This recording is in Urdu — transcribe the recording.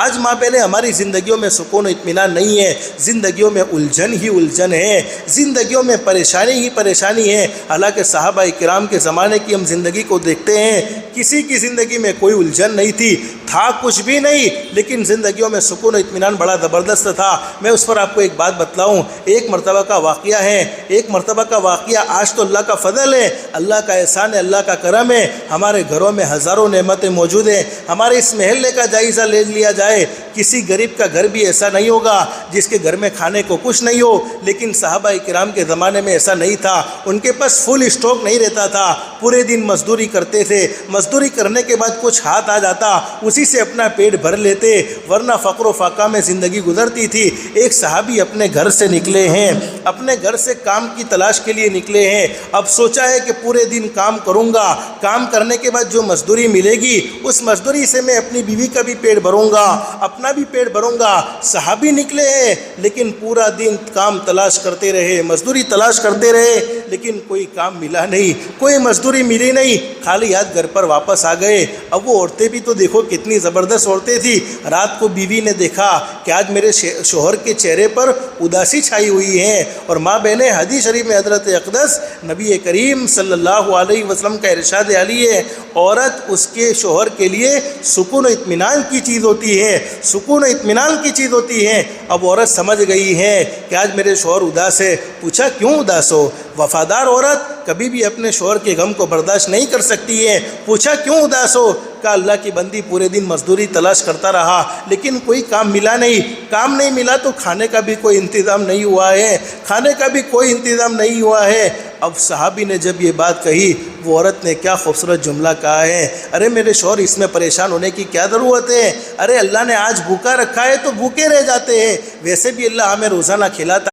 آج ماں بہنیں ہماری زندگیوں میں سکون و اطمینان نہیں ہے، زندگیوں میں الجھن ہی الجھن ہے، زندگیوں میں پریشانی ہی پریشانی ہے۔ حالانکہ صحابہ کرام کے زمانے کی ہم زندگی کو دیکھتے ہیں، کسی کی زندگی میں کوئی الجھن نہیں تھی، تھا کچھ بھی نہیں، لیکن زندگیوں میں سکون و اطمینان بڑا زبردست تھا۔ میں اس پر آپ کو ایک بات بتلاؤں، ایک مرتبہ کا واقعہ ہے، ایک مرتبہ کا واقعہ، آج تو اللہ کا فضل ہے، اللہ کا احسان ہے، اللہ کا کرم ہے، ہمارے گھروں میں ہزاروں نعمتیں موجود ہیں۔ ہمارے اس محلے کا جائزہ لے لیا جائے، کسی غریب کا گھر بھی ایسا نہیں ہوگا جس کے گھر میں کھانے کو کچھ نہیں ہو، لیکن صحابہ کرام کے زمانے میں ایسا نہیں تھا، ان کے پاس فل اسٹاک نہیں رہتا تھا، پورے دن مزدوری کرتے تھے، مزدوری کرنے کے بعد کچھ ہاتھ آ جاتا اسی سے اپنا پیٹ بھر لیتے، ورنہ فقر و فاقہ میں زندگی گزرتی تھی۔ ایک صحابی اپنے گھر سے نکلے ہیں، اپنے گھر سے کام کی تلاش کے لیے نکلے ہیں، اب سوچا ہے کہ پورے دن کام کروں گا، کام کرنے کے بعد جو مزدوری ملے گی اس مزدوری سے میں اپنی بیوی کا بھی پیٹ بھروں گا، اپنا بھی پیٹ بھروں گا۔ صحابی نکلے ہیں لیکن پورا دن کام تلاش کرتے رہے، مزدوری تلاش کرتے رہے، لیکن کوئی کام ملا نہیں، کوئی مزدوری ملی نہیں، خالی ہاتھ گھر پر واپس آ گئے۔ اب وہ عورتیں بھی تو دیکھو کتنی زبردست عورتیں تھیں، رات کو بیوی نے دیکھا کہ آج میرے شوہر کے چہرے پر اداسی چھائی ہوئی ہے، اور ماں بہنیں حدیث شریف میں حضرت اقدس نبی کریم صلی اللہ علیہ وسلم کا ارشاد علی ہے، عورت اس کے شوہر کے لیے سکون و اطمینان کی چیز ہوتی ہے، سکون و اطمینان کی چیز ہوتی ہے۔ اب عورت سمجھ گئی ہے کہ آج میرے شوہر اداس ہے، پوچھا کیوں اداس ہو؟ وفادار عورت کبھی بھی اپنے شوہر کے غم کو برداشت نہیں کر سکتی ہے، پوچھا کیوں اداس ہو؟ کہا اللہ کی بندی پورے دن مزدوری تلاش کرتا رہا لیکن کوئی کام ملا نہیں، کام نہیں ملا تو کھانے کا بھی کوئی انتظام نہیں ہوا ہے، کھانے کا بھی کوئی انتظام نہیں ہوا ہے۔ اب صحابی نے جب یہ بات کہی، وہ عورت نے کیا خوبصورت جملہ کہا ہے، ارے میرے شوہر اس میں پریشان ہونے کی کیا ضرورت ہے، ارے اللہ نے آج بھوکا رکھا ہے تو بھوکے رہ جاتے ہیں، ویسے بھی اللہ ہمیں روزانہ کھلاتا